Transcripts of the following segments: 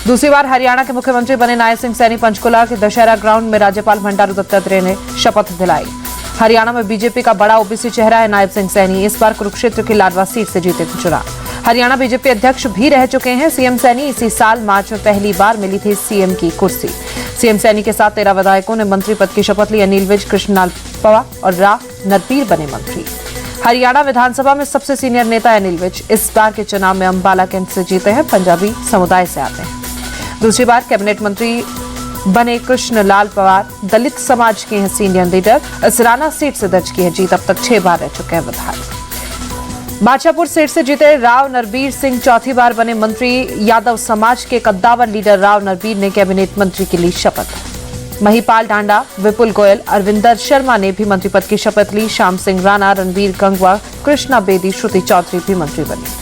दूसरी बार हरियाणा के मुख्यमंत्री बने नायब सिंह सैनी पंचकुला के दशहरा ग्राउंड में राज्यपाल बंडारू दत्तात्रेय ने शपथ दिलाई। हरियाणा में बीजेपी का बड़ा ओबीसी चेहरा है नायब सिंह सैनी। इस बार कुरुक्षेत्र की लाडवा सीट से जीते थे चुनाव। हरियाणा बीजेपी अध्यक्ष भी रह चुके हैं सीएम सैनी। इसी साल मार्च में पहली बार मिली थी सीएम की कुर्सी। सीएम सैनी के साथ 13 विधायकों ने मंत्री पद की शपथ ली। अनिल विज, कृष्णलाल पवार और राव नरपीर बने मंत्री। हरियाणा विधानसभा में सबसे सीनियर नेता अनिल विज इस बार के चुनाव में अंबाला कैंट से जीते हैं। पंजाबी समुदाय से आते हैं। दूसरी बार कैबिनेट मंत्री बने कृष्णलाल पवार दलित समाज के हैं सीनियर लीडर। इसराना सीट से दर्ज की है जीत। अब तक 6 बार रह चुके हैं विधायक। बादशाहपुर सीट से जीते राव नरबीर सिंह चौथी बार बने मंत्री। यादव समाज के कद्दावर लीडर राव नरबीर ने कैबिनेट मंत्री की ली शपथ। महिपाल डांडा, विपुल गोयल, अरविंदर शर्मा ने भी मंत्री पद की शपथ ली। श्याम सिंह राणा, रणबीर गंगवा, कृष्णा बेदी, श्रुति चौधरी भी मंत्री बनी।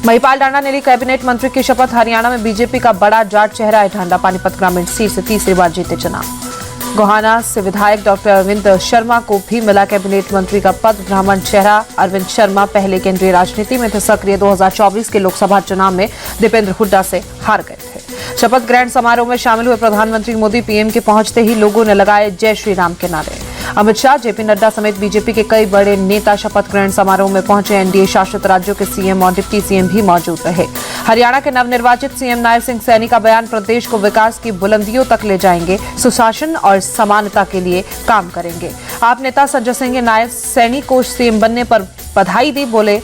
महिपाल डांडा ने ली कैबिनेट मंत्री की शपथ। हरियाणा में बीजेपी का बड़ा जाट चेहरा है डांडा। पानीपत ग्रामीण सीट से तीसरी बार जीते चुनाव। गोहाना से विधायक डॉक्टर अरविंद शर्मा को भी मिला कैबिनेट मंत्री का पद। ब्राह्मण चेहरा अरविंद शर्मा पहले केंद्रीय राजनीति में थे सक्रिय। 2024 के लोकसभा चुनाव में दीपेंद्र हुड्डा से हार गए थे। शपथ ग्रहण समारोह में शामिल हुए प्रधानमंत्री मोदी। पीएम के पहुंचते ही लोगों ने लगाए जय श्री राम के नारे। अमित शाह, जेपी नड्डा समेत बीजेपी के कई बड़े नेता शपथ ग्रहण समारोह में पहुंचे। एनडीए शासित राज्यों के सीएम और डिप्टी सीएम भी मौजूद रहे। हरियाणा के नवनिर्वाचित सीएम नायब सिंह सैनी का बयान, प्रदेश को विकास की बुलंदियों तक ले जाएंगे, सुशासन और समानता के लिए काम करेंगे। आप नेता संजय सिंह ने नायब सैनी को सीएम बनने पर बधाई दी। बोले,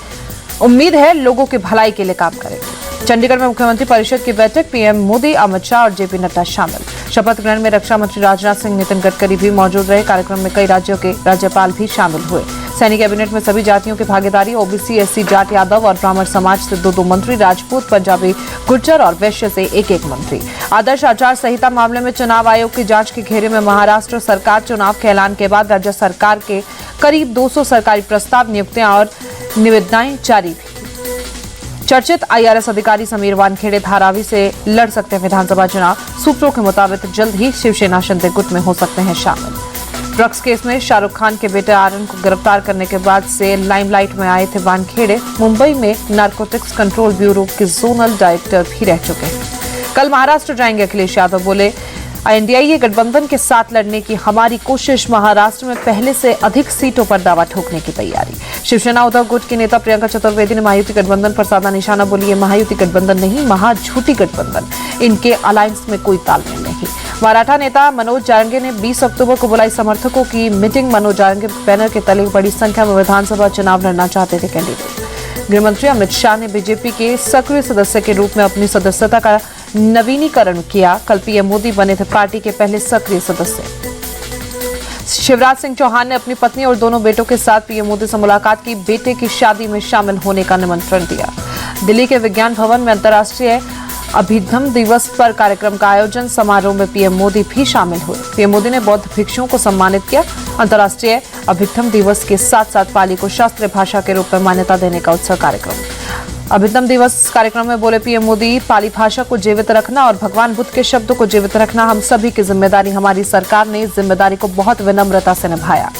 उम्मीद है लोगों की भलाई के लिए काम करेंगे। चंडीगढ़ में मुख्यमंत्री परिषद की बैठक, पीएम मोदी, अमित शाह और जेपी नड्डा शामिल। शपथ ग्रहण में रक्षा मंत्री राजनाथ सिंह, नितिन गडकरी भी मौजूद रहे। कार्यक्रम में कई राज्यों के राज्यपाल भी शामिल हुए। सैनी कैबिनेट में सभी जातियों की भागीदारी। ओबीसी, एससी, जाट, यादव और ब्राह्मण समाज से 2-2 मंत्री, राजपूत, पंजाबी, गुर्जर और वैश्य से 1-1 मंत्री। आदर्श आचार संहिता मामले में चुनाव आयोग की जांच के घेरे में महाराष्ट्र सरकार। चुनाव के ऐलान के बाद राज्य सरकार के करीब 200 सरकारी प्रस्ताव, नियुक्तियां और निविदाएं जारी। चर्चित आईआरएस अधिकारी समीर वानखेड़े धारावी से लड़ सकते हैं विधानसभा चुनाव। सूत्रों के मुताबिक जल्द ही शिवसेना शिंदे गुट में हो सकते हैं शामिल। ड्रग्स केस में शाहरुख खान के बेटे आर्यन को गिरफ्तार करने के बाद से लाइमलाइट में आए थे वानखेड़े। मुंबई में नारकोटिक्स कंट्रोल ब्यूरो के जोनल डायरेक्टर भी रह चुके हैं। कल महाराष्ट्र जाएंगे अखिलेश यादव। बोले, एनडीए गठबंधन के साथ लड़ने की हमारी कोशिश। महाराष्ट्र में पहले से अधिक सीटों पर दावा ठोकने की तैयारी। शिवसेना उद्धव गुट की नेता प्रियंका चतुर्वेदी ने महायुति गठबंधन पर साधा निशाना। बोली, ये महायुति गठबंधन नहीं, महाझूठी गठबंधन। इनके अलायंस में कोई तालमेल नहीं। मराठा नेता मनोज जारंगे ने 20 अक्टूबर को बुलाई समर्थकों की मीटिंग। मनोज जारंगे बैनर के तले बड़ी संख्या में विधानसभा चुनाव लड़ना चाहते थे कैंडिडेट। गृहमंत्री अमित शाह ने बीजेपी के सक्रिय सदस्य के रूप में अपनी सदस्यता का नवीनीकरण किया। कल पीएम मोदी बने थे पार्टी के पहले सक्रिय सदस्य। शिवराज सिंह चौहान ने अपनी पत्नी और दोनों बेटों के साथ पीएम मोदी से मुलाकात की। बेटे की शादी में शामिल होने का निमंत्रण दिया। दिल्ली के विज्ञान भवन में अंतर्राष्ट्रीय अभिधम दिवस पर कार्यक्रम का आयोजन। समारोह में पीएम मोदी भी शामिल हुए। पीएम मोदी ने बौद्ध भिक्षुओं को सम्मानित किया। अंतर्राष्ट्रीय अभिधम दिवस के साथ साथ पाली को शास्त्रीय भाषा के रूप में मान्यता देने का उत्सव कार्यक्रम। अभिधम दिवस कार्यक्रम में बोले पीएम मोदी, पाली भाषा को जीवित रखना और भगवान बुद्ध के शब्दों को जीवित रखना हम सभी की जिम्मेदारी। हमारी सरकार ने इस जिम्मेदारी को बहुत विनम्रता से निभाया।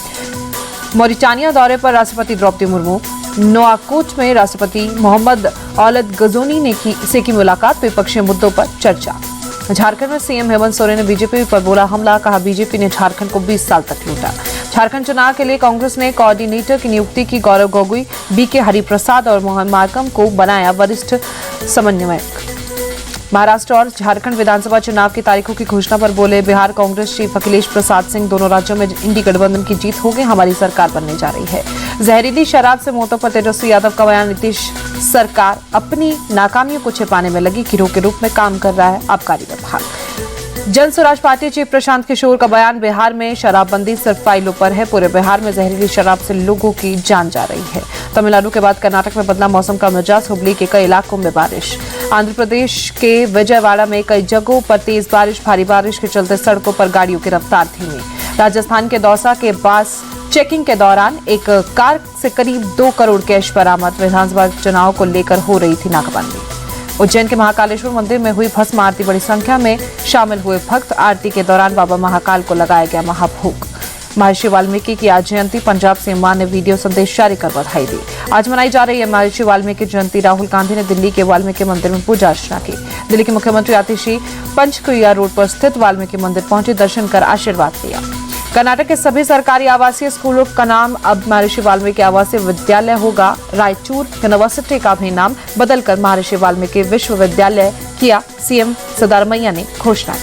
मॉरिटानिया दौरे पर राष्ट्रपति द्रौपदी मुर्मू। नोआकोट में राष्ट्रपति मोहम्मद औलद गजोनी से की मुलाकात। विपक्षीय मुद्दों पर चर्चा। झारखंड में सीएम हेमंत सोरेन ने बीजेपी पर बोला हमला। कहा, बीजेपी ने झारखंड को 20 साल तक लूटा। झारखंड चुनाव के लिए कांग्रेस ने कोऑर्डिनेटर की नियुक्ति की। गौरव गोगोई, बीके हरिप्रसाद और मोहन मार्कम को बनाया वरिष्ठ समन्वयक। महाराष्ट्र और झारखंड विधानसभा चुनाव की तारीखों की घोषणा पर बोले बिहार कांग्रेस चीफ अखिलेश प्रसाद सिंह, दोनों राज्यों में इंडी गठबंधन की जीत होगी। हमारी सरकार बनने जा रही है। जहरीली शराब से मौतों पर तेजस्वी यादव का बयान। नीतीश सरकार अपनी नाकामियों को छिपाने में लगी, गिरोह के रूप में काम कर रहा है आबकारी विभाग। जन स्वराज पार्टी चीफ प्रशांत किशोर का बयान। बिहार में शराबबंदी सिर्फ फाइलों पर है। पूरे बिहार में जहरीली शराब से लोगों की जान जा रही है। तमिलनाडु के बाद कर्नाटक में बदला मौसम का मिजाज। हुबली के कई इलाकों में बारिश। आंध्र प्रदेश के विजयवाड़ा में कई जगहों पर तेज बारिश। भारी बारिश के चलते सड़कों पर गाड़ियों की रफ्तार धीमी। राजस्थान के दौसा के पास चेकिंग के दौरान एक कार से करीब 2 करोड़ कैश बरामद। विधानसभा चुनाव को लेकर हो रही थी नाकाबंदी। उज्जैन के महाकालेश्वर मंदिर में हुई भस्म आरती। बड़ी संख्या में शामिल हुए भक्त। आरती के दौरान बाबा महाकाल को लगाया गया महाभोग। महर्षि वाल्मीकि की आज जयंती, पंजाब से मां ने वीडियो संदेश जारी कर बधाई दी। आज मनाई जा रही है महर्षि वाल्मीकि जयंती। राहुल गांधी ने दिल्ली के वाल्मीकि मंदिर में पूजा अर्चना की। दिल्ली के मुख्यमंत्री आतिशी पंचकुइया रोड पर स्थित वाल्मीकि मंदिर पहुंचे, दर्शन कर आशीर्वाद लिया। कर्नाटक के सभी सरकारी आवासीय स्कूलों का नाम अब महर्षि वाल्मीकि आवासीय विद्यालय होगा। रायचूर यूनिवर्सिटी का भी नाम बदलकर महर्षि वाल्मीकि विश्वविद्यालय किया, सीएम सिद्धारमैया ने घोषणा की।